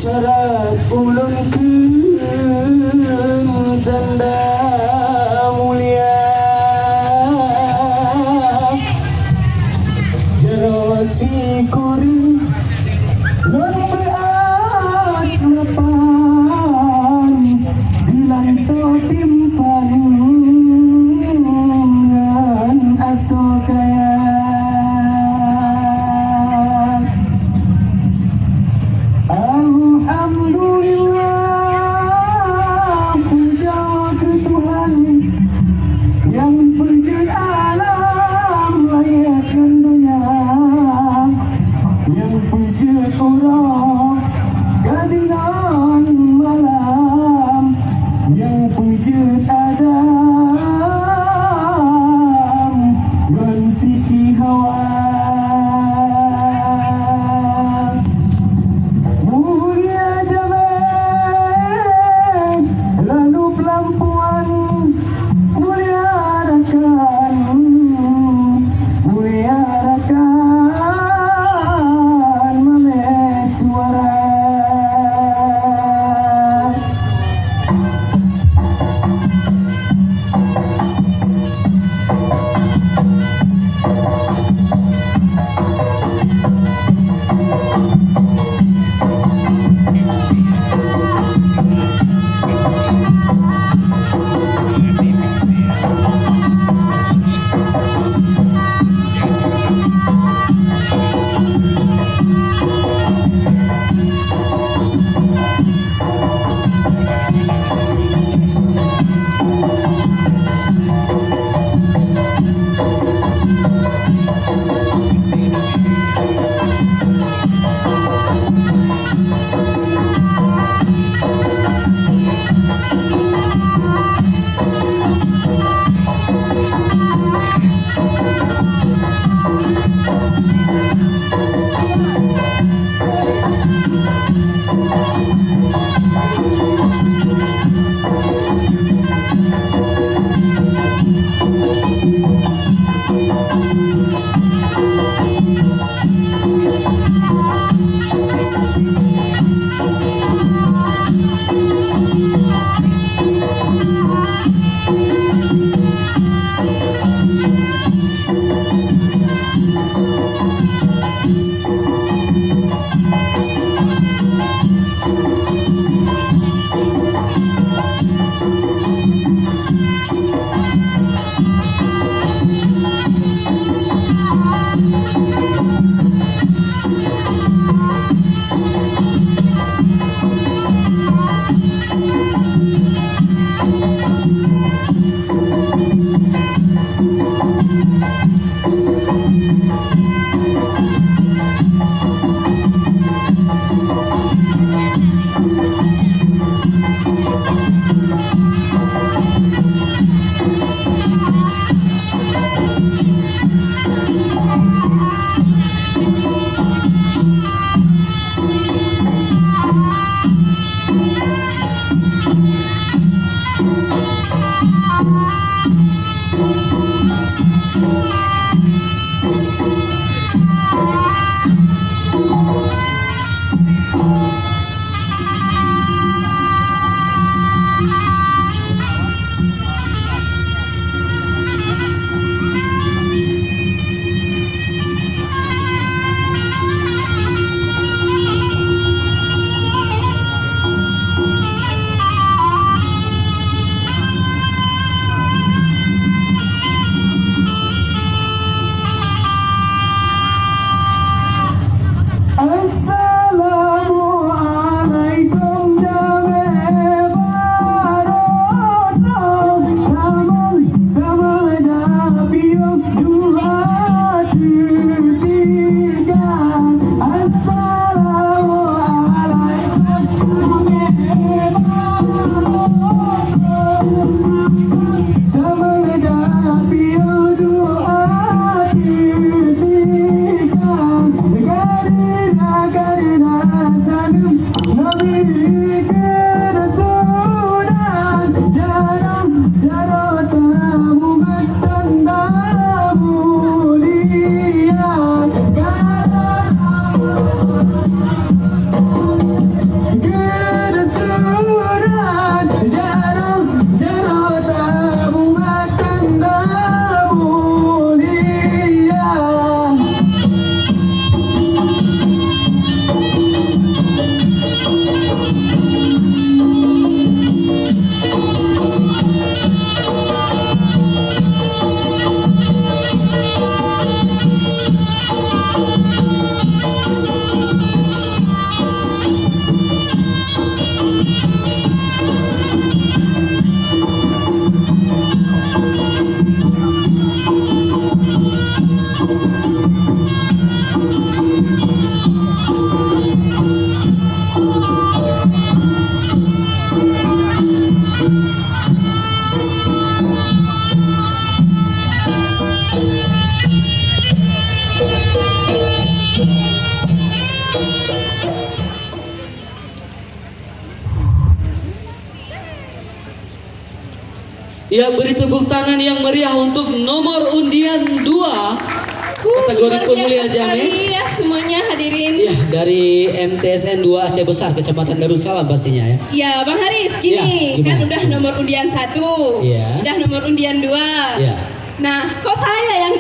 syarat ulun tanda mulia jero si kuring nun beat lepan bilang to timpan ngan aso kaya wujud Adam dan Siti Hawa mulia jalan lalu pelampuan mulia rakan memet suara Thank you. Ya, beri tepuk tangan yang meriah untuk nomor undian 2 kategori luar pemulia biasa Jamil. sekali ya semuanya hadirin. Ya, dari MTSN 2 Aceh Besar, Kecamatan Darussalam pastinya ya. Ya Bang Haris, gini Ya, kan gimana? udah nomor undian 1, Iya. udah nomor undian 2. Ya. Nah, kok saya yang